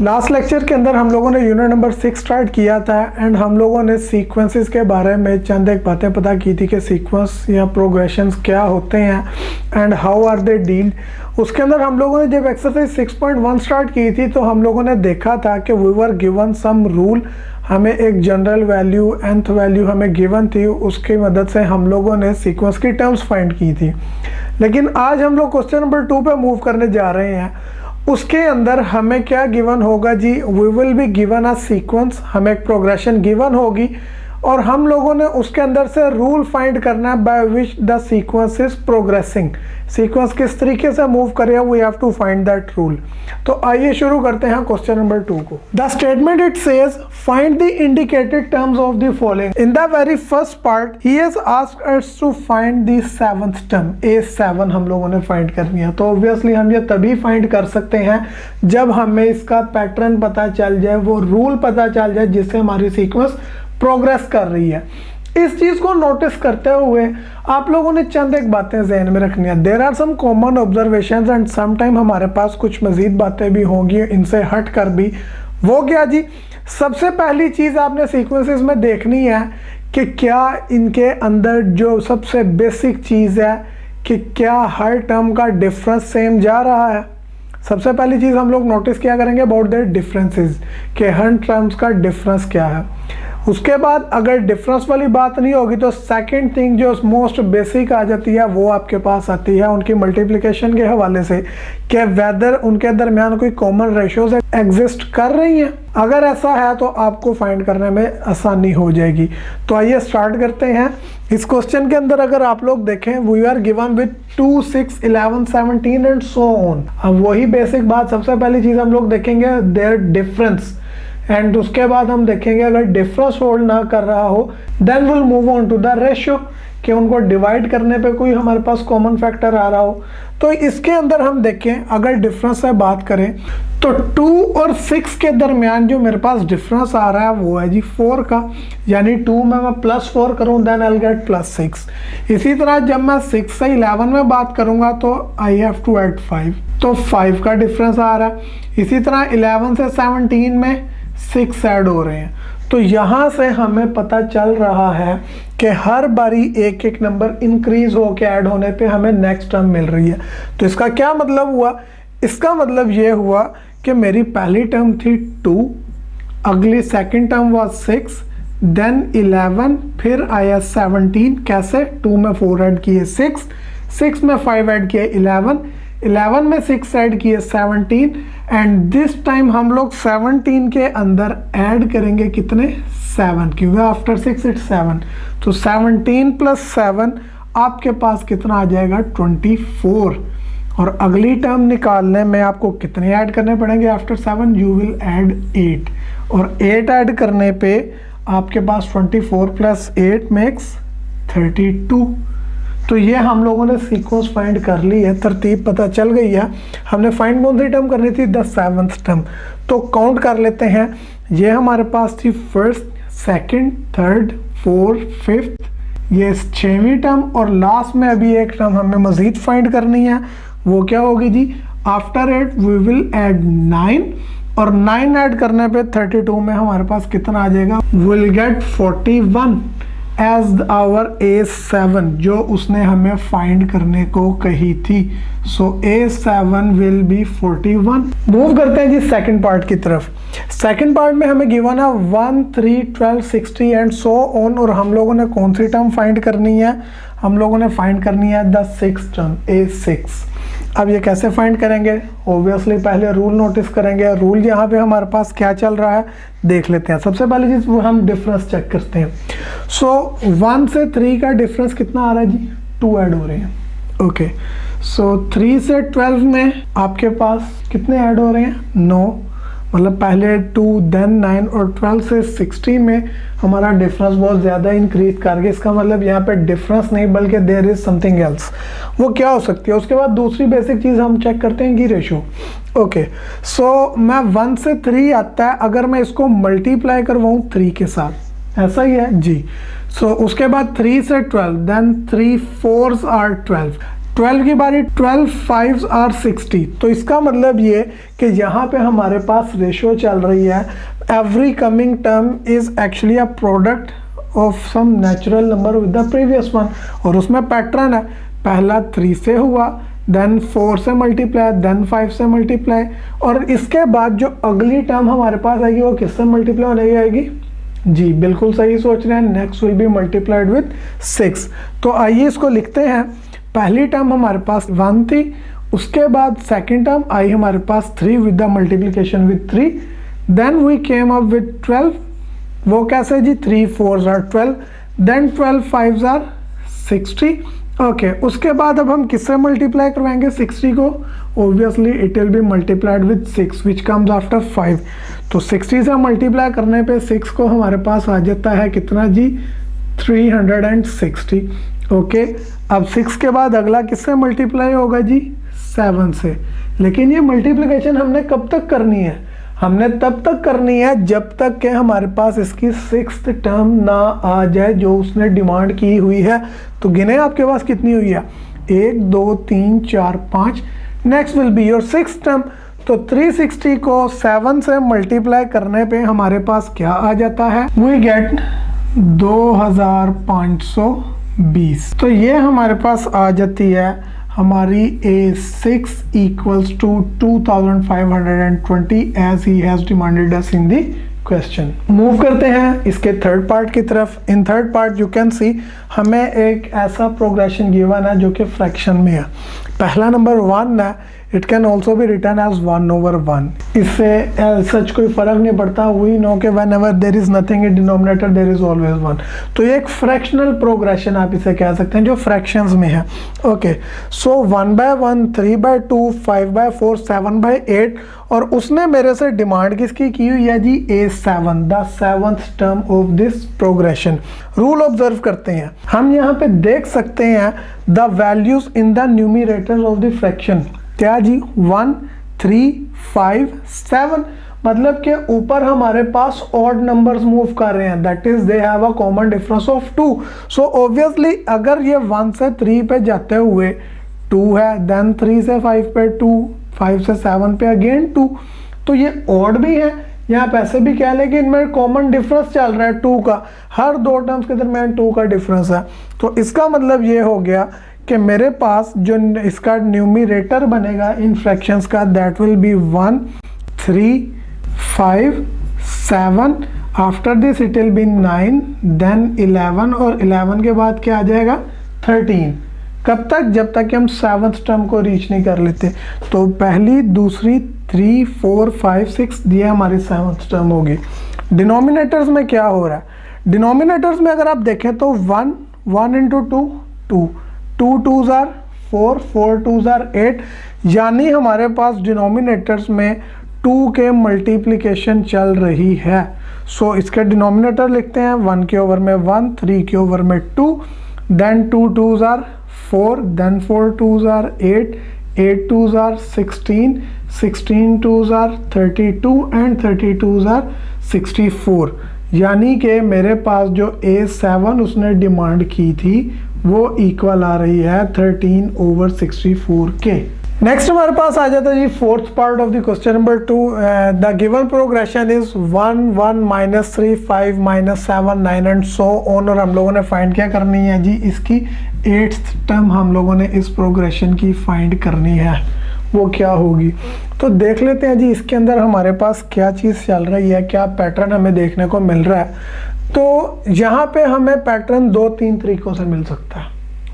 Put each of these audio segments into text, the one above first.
Last lecture के अंदर हम लोगों ने यूनिट नंबर 6 स्टार्ट किया था एंड हम लोगों ने सीक्वेंसेस के बारे में चंद एक बातें पता की थी कि सीक्वेंस या प्रोग्रेशंस क्या होते हैं and how are they dealt. उसके अंदर हम लोगों ने जब एक्सरसाइज 6.1 स्टार्ट की थी तो हम लोगों ने देखा था कि we were given some rule, हमें एक जनरल वैल्यू nth वैल्यू हमें गिवन थी, उसकी मदद से हम लोगों ने सीक्वेंस की टर्म्स फाइंड की थी। लेकिन आज हम लोग क्वेश्चन नंबर 2 पे मूव करने जा रहे हैं। उसके अंदर हमें क्या गिवन होगा जी, we will be given a sequence, हमें एक प्रोग्रेशन गिवन होगी और हम लोगों ने उसके अंदर से रूल फाइंड करना है by which the sequence is progressing. Sequence किस तरीके से मूव करे, we have to find that rule. तो आइए शुरू करते हैं क्वेश्चन नंबर 2 को। The statement it says find the indicated terms of the following. In the very first part ही has asked us to find the 7th term, A7 हम लोगों ने फाइंड करनी है। तो ऑब्वियसली हम ये तभी फाइंड कर सकते हैं जब हमें इसका पैटर्न पता चल जाए, वो रूल पता चल जाए जिससे हमारी सीक्वेंस प्रोग्रेस कर रही है। इस चीज को नोटिस करते हुए आप लोगों ने चंद एक बातें ज़हन में रखनी है। There are some common observations and some time हमारे पास कुछ मजीद बातें भी होंगी इनसे हट कर भी। वो क्या जी, सबसे पहली चीज आपने सीक्वेंसेस में देखनी है कि क्या इनके अंदर जो सबसे बेसिक चीज है कि क्या हर टर्म का डिफरेंस सेम जा रहा है। सबसे पहली चीज हम लोग नोटिस क्या करेंगे अबाउट देयर डिफरेंसेस, कि हर टर्म्स का डिफरेंस क्या है। उसके बाद अगर डिफरेंस वाली बात नहीं होगी तो सेकंड थिंग जो मोस्ट बेसिक आ जाती है वो आपके पास आती है उनकी मल्टीप्लिकेशन के हवाले से, कि वेदर उनके दरमियान कोई कॉमन रेशियोज एग्जिस्ट कर रही हैं। अगर ऐसा है तो आपको फाइंड करने में आसानी हो जाएगी। तो आइए स्टार्ट करते हैं। इस क्वेश्चन के अंदर अगर आप लोग देखें, we are given with 2, 6, 11, 17 and so on. अब वही बेसिक बात, सबसे पहली चीज हम लोग देखेंगे देयर डिफरेंस एंड उसके बाद हम देखेंगे अगर डिफरेंस होल्ड ना कर रहा हो then will move on to the ratio, कि उनको डिवाइड करने पे कोई हमारे पास कॉमन फैक्टर आ रहा हो। तो इसके अंदर हम देखें अगर डिफरेंस से बात करें तो 2 और 6 के दरमियान जो मेरे पास डिफरेंस आ रहा है वो है जी 4 का, यानी 2 में मैं +4 करूं देन आई विल गेट +6। इसी तरह जब मैं 6 से 11 में बात करूंगा तो आई हैव टू ऐड 5, तो 5 का डिफरेंस आ रहा है। इसी तरह 11 से 17 में 6 ऐड हो रहे हैं। तो यहाँ से हमें पता चल रहा है कि हर बारी एक एक नंबर इंक्रीज होके ऐड होने पे हमें नेक्स्ट टर्म मिल रही है। तो इसका क्या मतलब हुआ, इसका मतलब ये हुआ कि मेरी पहली टर्म थी 2, अगली सेकंड टर्म वाज 6, देन 11, फिर आया 17। कैसे, 2 में 4 ऐड किए 6, 6 में 5 ऐड किए 11, 11 में 6 ऐड किए 17 एंड दिस टाइम हम लोग 17 के अंदर ऐड करेंगे कितने, 7, क्योंकि आफ्टर 6 इट्स 7। तो 17 + 7 आपके पास कितना आ जाएगा, 24। और अगली टर्म निकालने में आपको कितने ऐड करने पड़ेंगे आफ्टर 7, यू विल ऐड 8। और 8 ऐड करने पे आपके पास 24 + 8 मेक्स 32। तो ये हम लोगों ने सीक्वेंस फाइंड कर ली है, तरतीब पता चल गई है। हमने फाइंड कौन सी टर्म करनी थी, द 7th टर्म। तो काउंट कर लेते हैं। ये हमारे पास थी 1st, 2nd, 3rd, 4th, 5th, ये 6वीं टर्म और लास्ट में अभी एक टर्म हमें मजीद फाइंड करनी है। वो क्या होगी जी, आफ्टर 8 वी विल ऐड 9 और 9 ऐड करने पे 32 में हमारे पास कितना आ जाएगा, will get 41 as our A7 जो उसने हमें फाइंड करने को कही थी। सो A7 विल बी 41। मूव करते हैं जी सेकंड पार्ट की तरफ। सेकंड पार्ट में हमें गिवन है 1, 3, 12, 60 एंड सो ऑन। और हम लोगों ने कौन सी टर्म फाइंड करनी है, हम लोगों ने फाइंड करनी है द 6th टर्म, A6। अब ये कैसे फाइंड करेंगे, ऑब्वियसली पहले रूल नोटिस करेंगे। रूल यहाँ पे हमारे पास क्या चल रहा है देख लेते हैं। सबसे पहली चीज वो हम डिफरेंस चेक करते हैं। सो 1 से 3 का डिफरेंस कितना आ रहा है जी, 2 ऐड हो रहे हैं। ओके, सो 3 से 12 में आपके पास कितने ऐड हो रहे हैं, 9। मतलब पहले 2 देन 9 और 12 से 60 में हमारा डिफरेंस बहुत ज़्यादा इंक्रीज कर गया। इसका मतलब यहाँ पे डिफरेंस नहीं बल्कि देयर इज समथिंग एल्स। वो क्या हो सकती है, उसके बाद दूसरी बेसिक चीज़ हम चेक करते हैं कि रेशो। ओके, सो मैं 1 से 3 आता है, अगर मैं इसको मल्टीप्लाई करवाऊँ 3 के साथ, ऐसा ही है जी। सो उसके बाद 3 से 12 देन 3 4s are 12, 12 की बारी, 12 5s आर 60। तो इसका मतलब ये कि यहाँ पे हमारे पास रेशियो चल रही है, every coming term is actually a product of some natural number with the previous one, और उसमें पैटर्न है, पहला 3 से हुआ, देन 4 से मल्टीप्लाई, देन 5 से मल्टीप्लाई, और इसके बाद जो अगली टर्म हमारे पास आएगी वो किससे मल्टीप्लाई होने आएगी? जी बिल्कुल सही सोच रहे हैं, next will be multiplied with 6। तो आइए इसको लिखते हैं। पहली टर्म हमारे पास 1 थी, उसके बाद सेकेंड टर्म आई हमारे पास 3 with the multiplication with 3, then we came up with 12। वो कैसे जी? 3 4s आर 12, देन 12 5s आर 60। ओके, उसके बाद अब हम किससे मल्टीप्लाई करवाएंगे 60 को? Obviously it will be multiplied with 6 which comes after 5। तो 60 से मल्टीप्लाई करने पे 6 को हमारे पास आ जाता है कितना जी? 360। ओके, अब 6 के बाद अगला किससे मल्टीप्लाई होगा जी? 7 से। लेकिन ये मल्टीप्लिकेशन हमने कब तक करनी है? हमने तब तक करनी है जब तक कि हमारे पास इसकी 6th टर्म ना आ जाए जो उसने डिमांड की हुई है। तो गिने आपके पास कितनी हुई है? 1 2 3 4 5, next will be your 6th term. तो 360 को 7 से मल्टीप्लाई करने पे हमारे पास क्या आ जाता है? We get 2520। तो ये हमारे पास आ जाती है हमारी A6 equals to 2520 as he has demanded us in the question। Move करते हैं इसके थर्ड पार्ट की तरफ। In third part you can see हमें एक ऐसा प्रोग्रेशन गिवन है जो कि फ्रैक्शन में है। पहला नंबर 1 है, it can also be written as 1/1। इससे सच कोई फर्क नहीं पड़ता। वी नो के whenever there is nothing in denominator there is always 1। तो ये एक फ्रैक्शनल प्रोग्रेशन आप इसे कह सकते हैं जो फ्रैक्शंस में है। ओके, सो 1/1, 3/2, 5/4, 7/8, और उसने मेरे से डिमांड किसकी की हुई है जी? A7, the 7th term of this progression. Rule observe करते हैं, हम यहाँ पे देख सकते हैं the values in the numerators of the fraction. क्या जी? 1 3 5 7। मतलब कि ऊपर हमारे पास ऑड नंबर्स मूव कर रहे हैं, that is they have a common difference of 2। So obviously अगर ये 1 से 3 पे जाते हुए 2 है, देन 3 से 5 पे 2, 5 से 7 पे अगेन 2, तो ये ऑड भी है। यहाँ पे ऐसे भी कह लें कि इनमें कॉमन डिफरेंस चल रहा है 2 का, हर दो टर्म्स के दरमियान 2 का डिफरेंस है। तो इसका मतलब ये हो गया कि मेरे पास जो इसका न्यूमरेटर बनेगा इन फ्रैक्शंस का, that will be 1 3 5 7। After this it will be 9, then 11, और 11 के बाद क्या आ जाएगा? 13। कब तक? जब तक कि हम 7th टर्म को रीच नहीं कर लेते। तो पहली, दूसरी, 3 4 5 6 ये हमारी 7th टर्म होगी। डिनोमिनेटर्स में क्या हो रहा है? डिनोमिनेटर्स में अगर आप देखें तो 1 1 into 2 2, 2 2s are 4, 4 2s are 8। यानी हमारे पास डिनोमिनेटर्स में 2 के मल्टीप्लिकेशन चल रही है। सो इसके डिनोमिनेटर लिखते हैं 1 के ओवर में 1, 3 के ओवर में 2, then 2 2s are 4, then 4 2s are 8, 8 2s are 16, 16 2s are 32, and 32s are 64। यानी कि मेरे पास जो A7 उसने डिमांड की थी वो इक्वल आ रही है 13/64 के। नेक्स्ट हमारे पास आ जाता है जी fourth part of the question number 2। The given progression is 1 1 -3 5 -7 9 and so on. और हम लोगों ने फाइंड क्या करनी है जी? इसकी 8th टर्म हम लोगों ने इस प्रोग्रेशन की फाइंड करनी है, वो क्या होगी? तो देख लेते हैं जी इसके अंदर हमारे पास क्या चीज़ चल रही है, क्या पैटर्न हमें देखने को मिल रहा है। तो यहाँ पे हमें पैटर्न 2-3 तरीकों से मिल सकता है।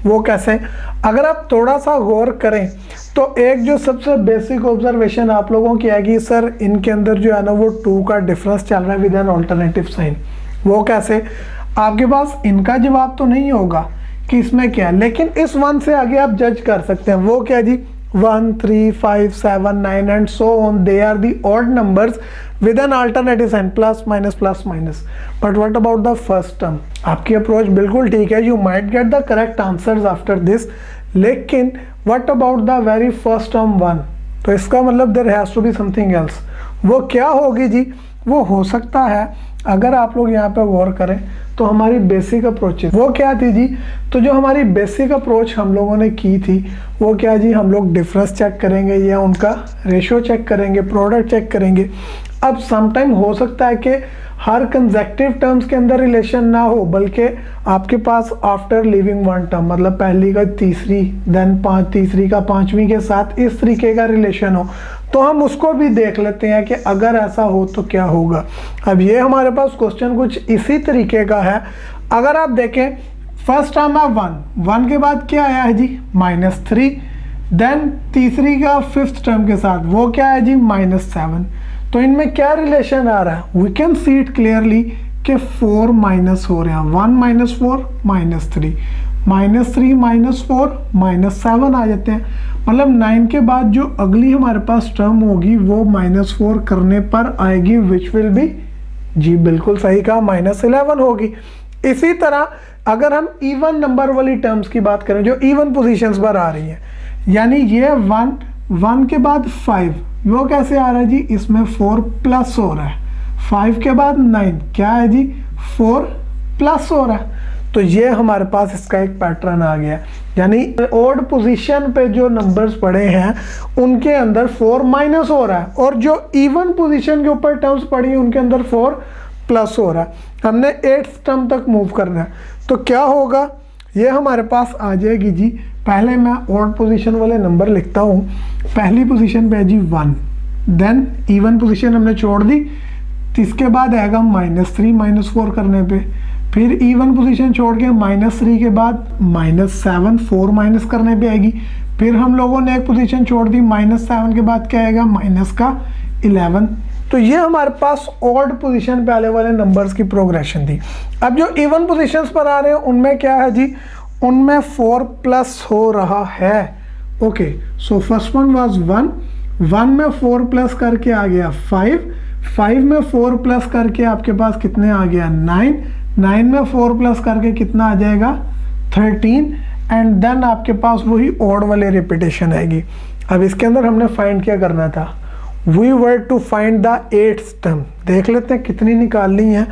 वो कैसे? अगर आप थोड़ा सा गौर करें तो एक जो सबसे बेसिक ऑब्जर्वेशन आप लोगों की आएगी, सर इनके अंदर जो है ना वो 2 का डिफरेंस चल रहा है विद एन ऑल्टरनेटिव साइन। वो कैसे? आपके पास इनका जवाब तो नहीं होगा कि इसमें क्या है, लेकिन इस 1 से आगे आप जज कर सकते हैं। वो क्या जी? 1 3 5 7 9 and so on, they are the odd numbers with an alternative sign, plus minus plus minus. But what about the first term? आपकी अप्रोच बिल्कुल ठीक है, you might get the correct answers after this, लेकिन what about the very first term 1? तो इसका मतलब there has to be something else। वो क्या होगी जी? वो हो सकता है, अगर आप लोग यहाँ पे गौर करें तो हमारी बेसिक अप्रोच वो क्या थी जी? तो जो हमारी बेसिक अप्रोच हम लोगों ने की थी वो क्या जी, हम लोग डिफरेंस चेक करेंगे या उनका रेशियो चेक करेंगे, प्रोडक्ट चेक करेंगे। अब समटाइम हो सकता है कि हर कंसेक्टिव टर्म्स के अंदर रिलेशन ना हो, बल्कि आपके पास आफ्टर लिविंग वन टर्म, मतलब पहली का तीसरी, देन तीसरी का पांचवी के साथ इस तरीके का रिलेशन हो, तो हम उसको भी देख लेते हैं कि अगर ऐसा हो तो क्या होगा। अब ये हमारे पास क्वेश्चन कुछ इसी तरीके का है। अगर आप देखें फर्स्ट टर्म है 1, 1 के बाद क्या आया है जी -3, देन तीसरी का फिफ्थ टर्म के साथ वो क्या है जी -7। तो इनमें क्या रिलेशन आ रहा है? We can see it clearly कि 4 माइनस हो रहे हैं, 1 - 4 -3, -3 - 4 -7 आ जाते हैं। मतलब 9 के बाद जो अगली हमारे पास टर्म होगी वो -4 करने पर आएगी, विच विल बी, जी बिल्कुल सही कहा, -11 होगी। इसी तरह अगर हम इवन नंबर वाली टर्म्स की बात करें जो इवन पोजीशंस पर आ रही हैं, यानी ये 1 के बाद 5, वो कैसे आ रहा है जी? इसमें 4 प्लस हो रहा है, 5 के बाद 9 क्या है जी? 4 प्लस हो रहा है। तो ये हमारे पास इसका एक पैटर्न आ गया, यानी ऑड पोजीशन पे जो नंबर्स पड़े हैं उनके अंदर 4 माइनस हो रहा है, और जो इवन पोजीशन के ऊपर टर्म्स पड़ी हैं उनके अंदर 4 प्लस हो रहा है। हमने 8th टर्म तक मूव करना है, तो क्या होगा? ये हमारे पास आ जाएगी जी, पहले मैं ऑड पोजीशन वाले नंबर लिखता हूँ। पहली पोजीशन पे है जी 1, देन इवन पोजीशन हमने छोड़ दी, इसके बाद आएगा -3 - 4 करने पे, फिर इवन पोजीशन छोड़ के -3 के बाद -7 4 माइनस करने पे आएगी, फिर हम लोगों ने एक पोजीशन छोड़ दी, -7 के बाद क्या आएगा? -11। तो ये हमारे पास ऑड पोजीशन पे आने वाले नंबर्स की प्रोग्रेशन थी। अब जो इवन पोजीशंस पर आ रहे हैं उनमें क्या है जी? उनमें 4 प्लस हो रहा है। Okay, so first one was 1, 1 में 4 प्लस करके आ गया 5, 5 में 4 प्लस करके आपके पास कितने आ गया? 9, 9 में 4 प्लस करके कितना आ जाएगा? 13, एंड देन आपके पास वही ऑड वाले रिपीटेशन आएगी। अब इसके अंदर हमने फाइंड क्या करना था? We were to find the 8th term. देख लेते हैं कितनी निकालनी है।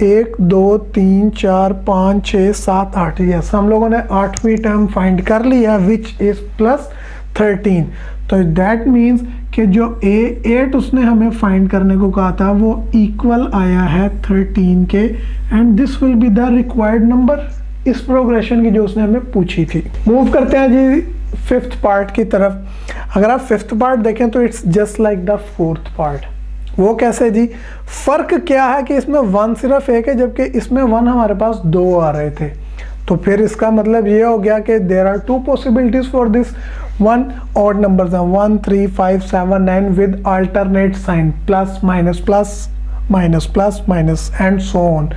1 2 3 4 5 6 7 8, यस हम लोगों ने 8वीं टर्म फाइंड कर लिया, विच इज +13। तो दैट मीन्स कि जो 8 उसने हमें फाइंड करने को कहा था वो इक्वल आया है 13 के, and this will be the required number इस प्रोग्रेशन की जो उसने हमें पूछी थी। मूव करते हैं जी 5th पार्ट की तरफ। अगर आप 5th पार्ट देखें तो it's just like the 4th part. वो कैसे जी? फर्क क्या है कि इसमें 1 सिर्फ एक है, जबकि इसमें 1 हमारे पास 2 आ रहे थे। तो फिर इसका मतलब ये हो गया कि there are 2 possibilities for this one. Odd numbers हैं 1 3 5 7 9 with alternate sign, plus minus plus minus plus minus and so on.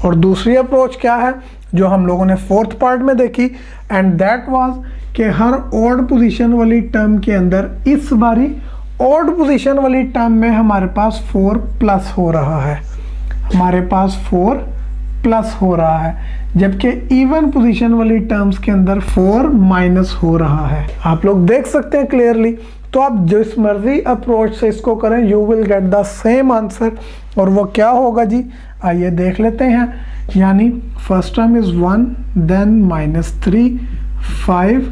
और दूसरी अप्रोच क्या है जो हम लोगों ने 4th पार्ट में देखी, एंड दैट वाज कि हर ऑड पोजीशन वाली टर्म के अंदर इस बारी ऑड पोजीशन वाली टर्म में हमारे पास 4 प्लस हो रहा है, हमारे पास 4 प्लस हो रहा है, जबकि इवन पोजीशन वाली टर्म्स के अंदर 4 माइनस हो रहा है। आप लोग देख सकते हैं क्लियरली। तो आप जिस मर्जी अप्रोच से इसको करें you will get the same answer. और वो क्या होगा जी? आइए देख लेते हैं। यानी फर्स्ट टर्म इज 1, देन -3, 5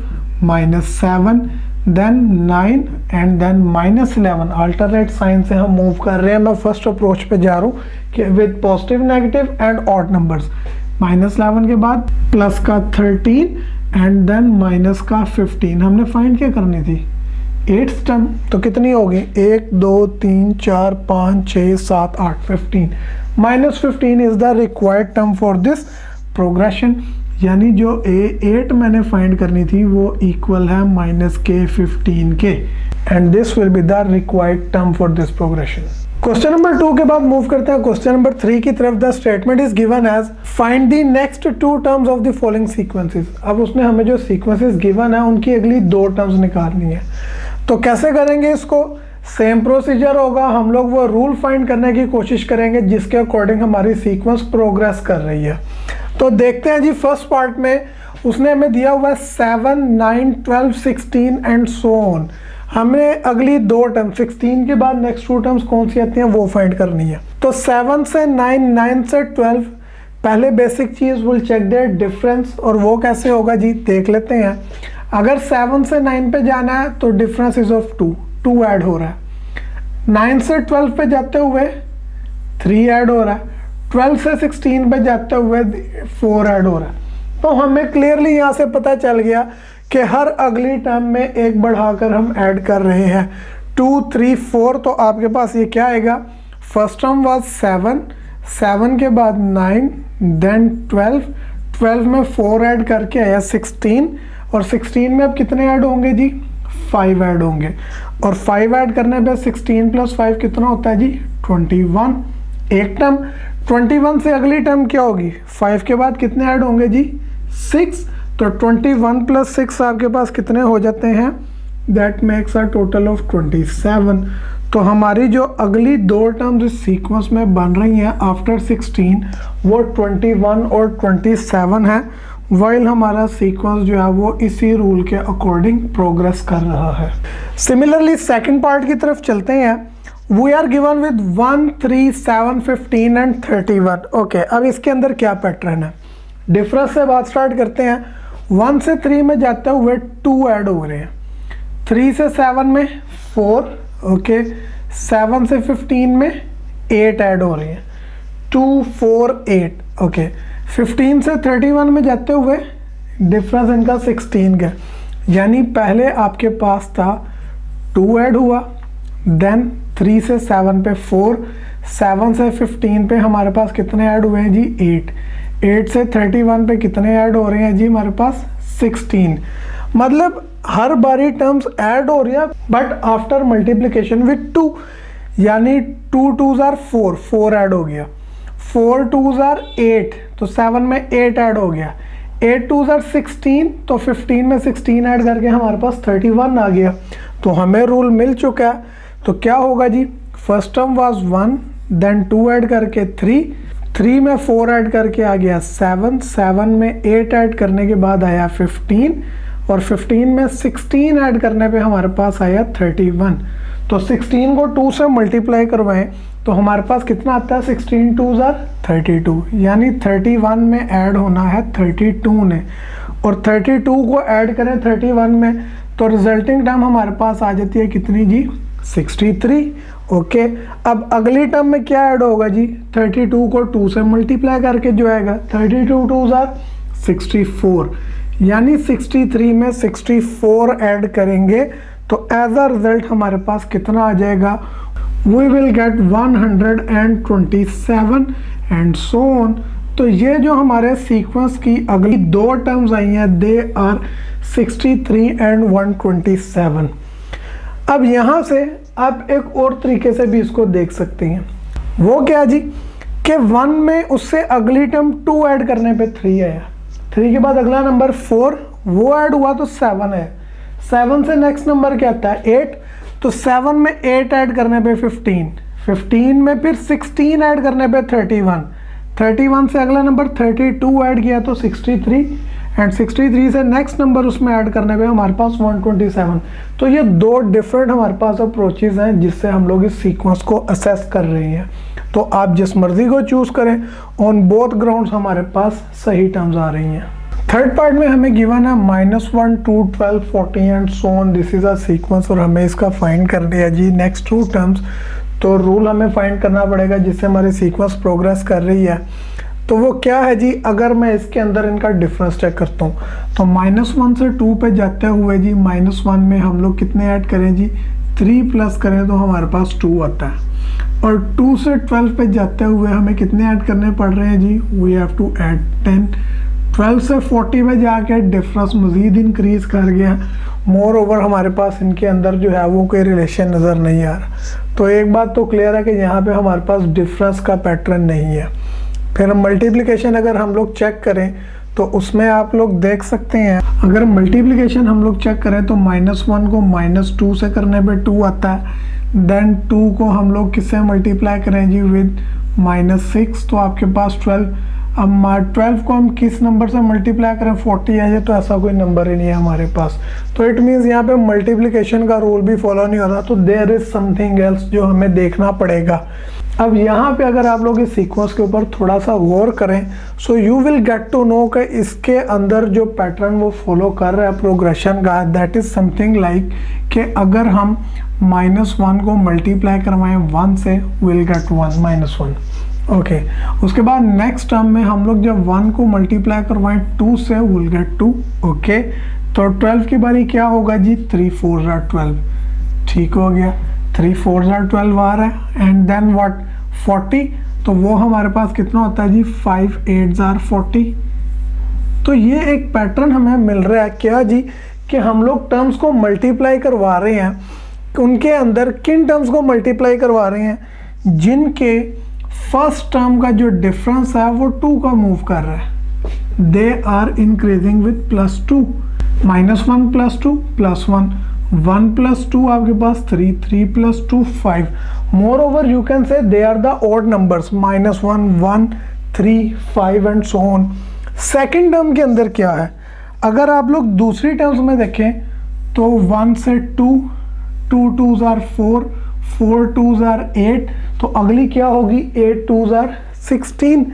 -7, देन 9 एंड देन -11। अल्टरनेट साइन से हम मूव कर रहे हैं। मैं फर्स्ट अप्रोच पे जा रहा हूँ कि with positive negative and odd numbers. -11 के बाद प्लस का 13 एंड देन माइनस का 15। हमने फाइंड क्या करनी थी? 8th term. तो कितनी होगी? 1 2 3 4 5 6 7 8 15। -15 is the required term for this progression. यानी जो 8 मैंने फाइंड करनी थी वो इक्वल है -15 के, and this will be the required term for this progression. Question number 2 के बाद मूव करते हैं क्वेश्चन नंबर 3 की तरफ। The statement is given as find the next 2 terms of the following sequences. अब उसने हमें जो सीक्वेंसेस गिवन है उनकी अगली 2 टर्म्स निकालनी है। तो कैसे करेंगे इसको? सेम प्रोसीजर होगा। हम लोग वो रूल फाइंड करने की कोशिश करेंगे जिसके अकॉर्डिंग हमारी सीक्वेंस प्रोग्रेस कर रही है। तो देखते हैं जी। फर्स्ट पार्ट में उसने हमें दिया हुआ है 7 9 12 16 एंड सो ऑन। हमें अगली 2 टर्म 16 के बाद नेक्स्ट 2 टर्म्स कौन सी आती हैं वो फाइंड करनी है। तो 7 से 9, 9 से 12 पहले बेसिक चीज़ विल चेक द डिफरेंस, और वो कैसे होगा जी देख लेते हैं। अगर 7 से 9 पे जाना है तो डिफरेंस इज ऑफ 2 ऐड हो रहा है। 9 से 12 पे जाते हुए 3 ऐड हो रहा है। 12 से 16 पे जाते हुए 4 ऐड हो रहा है। तो हमें क्लियरली यहाँ से पता चल गया कि हर अगली टर्म में एक बढ़ाकर हम ऐड कर रहे हैं। 2, 3, 4, तो आपके पास ये क्या आएगा, फर्स्ट टर्म वाज 7 के बाद 9, देन 12 में 4 ऐड करके आया 16, और 16 में अब कितने ऐड होंगे जी, 5 ऐड होंगे, और 5 ऐड करने पे 16 + 5 कितना होता है जी 21। एक टर्म 21 से अगली टर्म क्या होगी, 5 के बाद कितने ऐड होंगे जी 6, तो 21 + 6 आपके पास कितने हो जाते हैं, that makes a total of 27। तो हमारी जो अगली 2 टर्म्स इस सीक्वेंस में बन रही हैं आफ्टर 16 वो 21 और 27 है, वाइल हमारा सीक्वेंस जो है वो इसी रूल के अकॉर्डिंग प्रोग्रेस कर रहा है। सिमिलरली सेकंड पार्ट की तरफ चलते हैं। We are given with 1, 3, 7, 15 and 31। Okay, अब इसके अंदर क्या पैटर्न है, डिफरेंस से बात स्टार्ट करते हैं। 1 से 3 में जाते हुए 2 ऐड हो रहे हैं, 3 से 7 में 4, ओके, 7 से 15 में 8 ऐड हो रही हैं, 2, 4, 8, ओके। 15 से 31 में जाते हुए डिफरेंस इनका 16 का, यानी पहले आपके पास था 2 ऐड हुआ, देन 3 से 7 पे 4, 7 से 15 पे हमारे पास कितने ऐड हुए हैं जी 8 से 31 पे कितने ऐड हो रहे हैं जी हमारे पास 16। मतलब हर बारी टर्म्स ऐड हो रही है बट आफ्टर मल्टीप्लिकेशन विद 2, यानी 2 2s are 4 ऐड हो गया, 4 2s are 8, तो 7 में 8 ऐड हो गया, 8 2s are 16, तो 15 में 16 ऐड करके हमारे पास 31 आ गया। तो हमें रूल मिल चुका है। तो क्या होगा जी, first term was 1, then 2 add करके 3 में 4 ऐड करके आ गया 7 में 8 ऐड करने के बाद आया 15, और 15 में 16 ऐड करने पे हमारे पास आया 31। तो 16 को 2 से मल्टीप्लाई करवाएं तो हमारे पास कितना आता है, 16 2s are 32, यानी 31 में ऐड होना है 32 ने, और 32 को ऐड करें 31 में तो रिजल्टिंग टर्म हमारे पास आ जाती है कितनी जी 63। ओके, अब अगली टर्म में क्या ऐड होगा जी, 32 को 2 से मल्टीप्लाई करके जो आएगा 32 2s are 64, यानी 63 में 64 ऐड करेंगे तो एज अ रिजल्ट हमारे पास कितना आ जाएगा, we will get 127 and so on. तो ये जो हमारे सीक्वेंस की अगली 2 टर्म्स आई हैं दे आर 63 एंड 127। अब यहाँ से आप एक और तरीके से भी इसको देख सकते हैं, वो क्या जी कि 1 में उससे अगली टर्म 2 ऐड करने पे 3 आया, 3 के बाद अगला नंबर 4 वो ऐड हुआ तो 7 है, 7 से नेक्स्ट नंबर क्या आता है 8, तो 7 में 8 ऐड करने पे 15 में फिर 16 ऐड करने पे 31 से अगला नंबर 32 ऐड किया तो 63, एंड 63 से नेक्स्ट नंबर उसमें ऐड करने पे हमारे पास 127। तो ये 2 डिफरेंट हमारे पास अप्रोचेज हैं जिससे हम लोग इस सीक्वेंस को असेस कर रहे हैं। तो आप जिस मर्जी को चूज करें, ऑन बोथ ग्राउंड्स हमारे पास सही टर्म्स आ रही हैं। थर्ड पार्ट में हमें गिवन है -1, 2, 12, 40 and so on, this is a sequence, और हमें इसका फाइंड करनी है जी नेक्स्ट 2 टर्म्स। तो रूल हमें फाइंड करना पड़ेगा जिससे हमारी सीक्वेंस प्रोग्रेस कर रही है। तो वो क्या है जी, अगर मैं इसके अंदर इनका डिफरेंस चेक करता हूँ तो -1 से 2 पे जाते हुए जी -1 में हम लोग कितने ऐड करें जी 3 प्लस करें तो हमारे पास 2 आता है, और 2 से 12 पे जाते हुए हमें कितने ऐड करने पड़ रहे हैं जी, वी हैव टू ऐड 10। 12 से 40 में जाके डिफरेंस मज़ीद इंक्रीज कर गया, मोर ओवर हमारे पास इनके अंदर जो है वो कोई रिलेशन नज़र नहीं आ रहा। तो एक बात तो क्लियर है कि यहाँ पे हमारे पास डिफरेंस का पैटर्न नहीं है। फिर मल्टीप्लिकेशन अगर हम लोग चेक करें तो उसमें आप लोग देख सकते हैं, अगर मल्टीप्लिकेशन हम लोग चेक करें तो -1 को -2 से करने पे 2 आता है, देन 2 को हम लोग किससे मल्टीप्लाई करें जी विद -6 तो आपके पास 12, अब 12 को हम किस नंबर से मल्टीप्लाई करें, 40 आ जाए तो ऐसा कोई नंबर ही नहीं है हमारे पास। तो इट मीन्स यहाँ पे मल्टीप्लिकेशन का रूल भी फॉलो नहीं हो रहा, तो देयर इज समथिंग एल्स जो हमें देखना पड़ेगा। अब यहाँ पे अगर आप लोग इस सीक्वेंस के ऊपर थोड़ा सा गौर करें, so you will get to know कि इसके अंदर जो पैटर्न वो फॉलो कर रहा है प्रोग्रेशन का, दैट इज समथिंग लाइक कि अगर हम -1 को मल्टीप्लाई करवाएं 1 से, विल गेट 1 -1। ओके, उसके बाद नेक्स्ट टर्म में हम लोग जब 1 को मल्टीप्लाई करवाएं 2 से, विल गेट 2। ओके, तो 12 की बारी क्या होगा जी, 3 4 are 12। ठीक हो गया, 3 4 are 12 आ रहा है। एंड देन व्हाट, 40, तो वो हमारे पास कितना होता है जी, 5 8 are 40। तो ये एक पैटर्न हमें मिल रहा है क्या जी, कि हम लोग टर्म्स को मल्टीप्लाई करवा रहे हैं, उनके अंदर किन टर्म्स को मल्टीप्लाई करवा रहे हैं, जिनके फर्स्ट टर्म का जो डिफरेंस है वो 2 का मूव कर रहा है। दे आर इंक्रीजिंग विथ +2, -1 +2 +1, 1 + 2 आपके पास 3, 3 + 2 5। Moreover you can say they are the odd numbers, -1 1 3 5 and so on. Second term के अंदर क्या है, अगर आप लोग दूसरी टर्म्स में देखें तो 1 से 2, 2 2s are 4, 4 2s are 8, तो अगली क्या होगी, 8 2s are 16।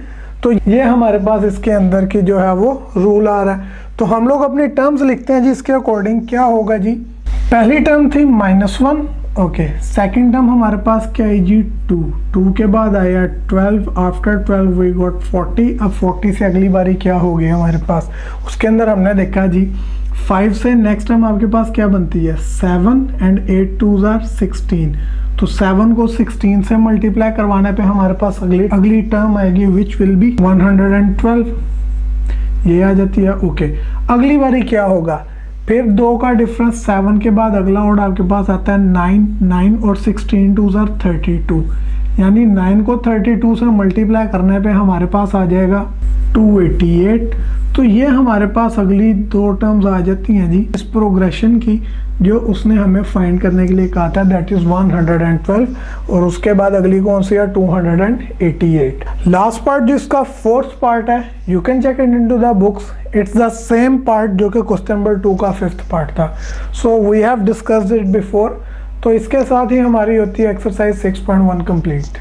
तो ये हमारे पास इसके अंदर की जो है वो रूल आ रहा है। तो हम लोग अपनी टर्म्स लिखते हैं जी, इसके अकॉर्डिंग क्या होगा जी, पहली टर्म थी -1। ओके, सेकंड टर्म हमारे पास क्या है जी, 2, 2 के बाद आया 12, आफ्टर 12 वी गॉट 40। अब 40 से अगली बारी क्या हो गई हमारे पास, उसके अंदर हमने देखा जी 5 से नेक्स्ट टर्म आपके पास क्या बनती है, 7 एंड 8 2s are 16। तो 7 को 16 से मल्टीप्लाई करवाने पे हमारे पास अगली टर्म आएगी विच विल बी 112, ये आ जाती है। ओके, अगली बारी क्या होगा, फिर 2 का डिफरेंस, 7 के बाद अगला वर्ड आपके पास आता है 9, 9 और 16 2s are 32, यानी 9 को 32 से मल्टीप्लाई करने पे हमारे पास आ जाएगा 288। तो ये हमारे पास अगली 2 टर्म्स आ जाती हैं जी इस प्रोग्रेशन की, जो उसने हमें फाइंड करने के लिए कहा था, दैट इज 112। और उसके बाद अगली कौन सी है, 288। लास्ट पार्ट जिसका फोर्थ पार्ट है, you can check it into the books, it's the same part जो कि क्वेश्चन नंबर 2 का 5th पार्ट था। So we have discussed it before. तो इसके साथ ही हमारी होती है एक्सरसाइज 6.1 कंप्लीट।